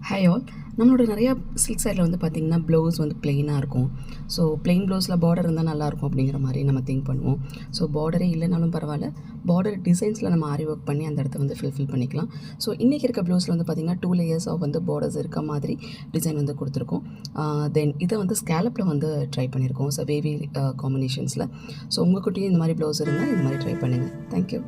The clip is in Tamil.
Hi all. நம்மளோட நிறையா சில்க் சைடில் வந்து பார்த்திங்கன்னா ப்ளவுஸ் வந்து ப்ளெயினாக இருக்கும். ஸோ ப்ளெயின் ப்ளவுஸில் பார்டர் இருந்தால் நல்லாயிருக்கும் அப்படிங்கிற மாதிரி நம்ம திங்க் பண்ணுவோம். ஸோ பார்டரே இல்லைனாலும் பரவாயில்ல, பார்டர் டிசைன்ஸில் நம்ம ஆரி ஒர்க் பண்ணி அந்த இடத்த வந்து ஃபில் பண்ணிக்கலாம். ஸோ இன்றைக்கி இருக்க ப்ளவுஸில் வந்து பார்த்திங்கன்னா 2 லேயர்ஸ் ஆஃப் வந்து பார்டர்ஸ் இருக்க மாதிரி டிசைன் வந்து கொடுத்துருக்கோம். தென் இதை வந்து ஸ்கேலப்பில் வந்து ட்ரை பண்ணியிருக்கோம். So wavy காம்பினேஷன்ஸில். ஸோ உங்கள் குட்டியும் இந்த மாதிரி ப்ளவுஸ் இருந்தால் இந்த மாதிரி ட்ரை பண்ணுங்கள். தேங்க்யூ.